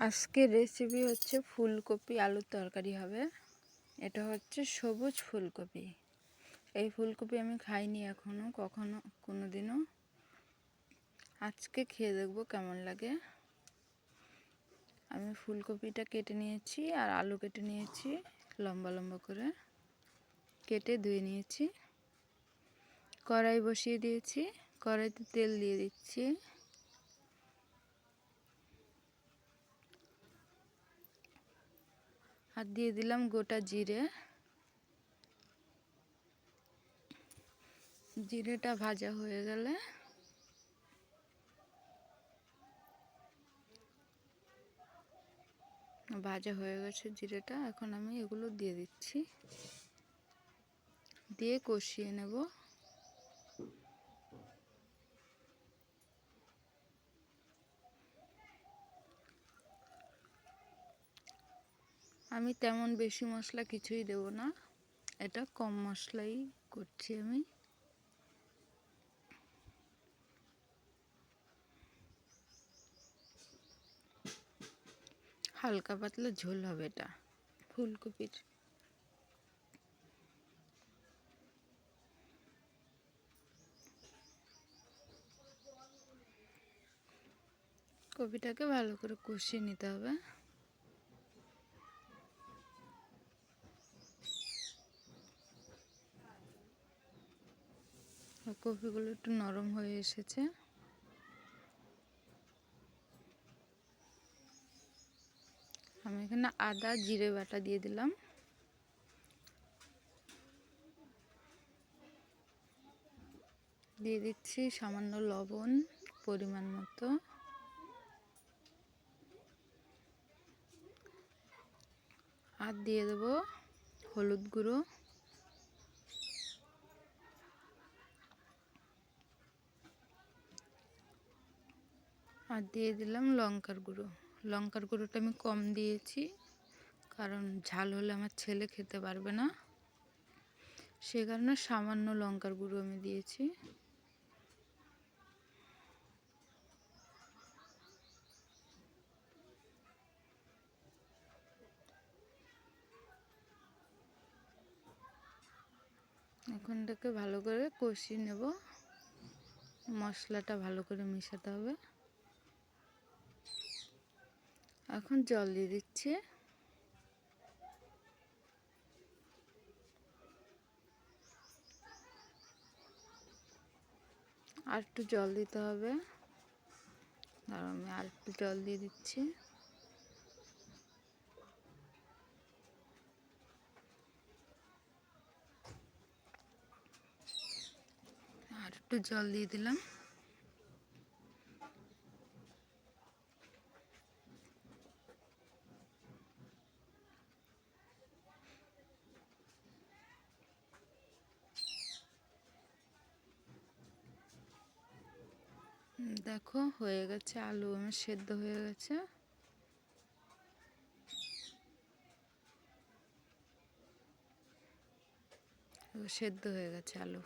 আজকের রেসিপি হচ্ছে ফুলকপি আলুর তরকারি হবে। এটা হচ্ছে সবুজ ফুলকপি। এই ফুলকপি আমি খাইনি কখনো কোনোদিনও। আজকে খেয়ে দেখবো কেমন লাগে। আমি ফুলকপিটা কেটে নিয়েছি আর আলু কেটে নিয়েছি, লম্বা লম্বা করে কেটে ধুয়ে নিয়েছি। কড়াই বসিয়ে দিয়েছি, কড়াইতে তেল দিয়ে দিচ্ছি। আর দিয়ে দিলাম গোটা জিরে। জিরেটা ভাজা হয়ে গেলে গেছে জিরেটা, এখন আমি এগুলো দিয়ে দিচ্ছি, দিয়ে কষিয়ে নেব। আমি তেমন বেশি মশলা কিছুই দেব না, এটা কম মশলাই করছি আমি। হালকা পাতলা ঝোল হবে এটা ফুলকপির। কপিটাকে ভালো করে কষিয়ে নিতে হবে। কপিগুলো একটু নরম হয়ে এসেছে। আমি এখানে আদা জিরে বাটা দিয়ে দিলাম। দিয়ে দিচ্ছি সামান্য লবণ পরিমাণ মতো। আর দিয়ে দেবো হলুদ গুঁড়ো। আর দিয়ে দিলাম লঙ্কার গুঁড়ো। লঙ্কার গুঁড়োটা আমি কম দিয়েছি, কারণ ঝাল হলে আমার ছেলে খেতে পারবে না, সে কারণে সামান্য লঙ্কার গুঁড়ো আমি দিয়েছি। এখন এটাকে ভালো করে কষিয়ে নেব, মশলাটা ভালো করে মেশাতে হবে। এখন জল দিয়ে দিচ্ছি। আর একটু জল দিতে হবে, আর আমি আর একটু জল দিয়ে দিচ্ছি। আর একটু জল দিয়ে দিলাম। দেখো হয়ে গেছে, আলু আমার সেদ্ধ হয়ে গেছে। সেদ্ধ হয়ে গেছে আলু।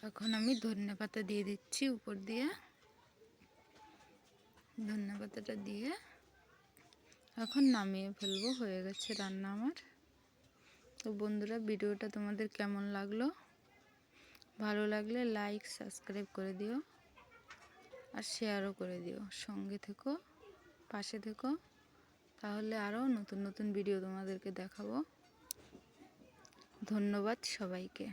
এখন আমি ধনেপাতা দিয়ে দিচ্ছি উপর দিয়ে। ধনেপাতাটা দিয়ে এখন নামিয়ে ফেলবো, হয়ে গেছে রান্না আমার। তো বন্ধুরা, ভিডিওটা তোমাদের কেমন লাগলো? ভালো লাগলে লাইক সাবস্ক্রাইব করে দিও আর শেয়ারও করে দিও। সঙ্গে থেকো, পাশে থেকো, তাহলে আরও নতুন নতুন ভিডিও তোমাদেরকে দেখাবো। ধন্যবাদ সবাইকে।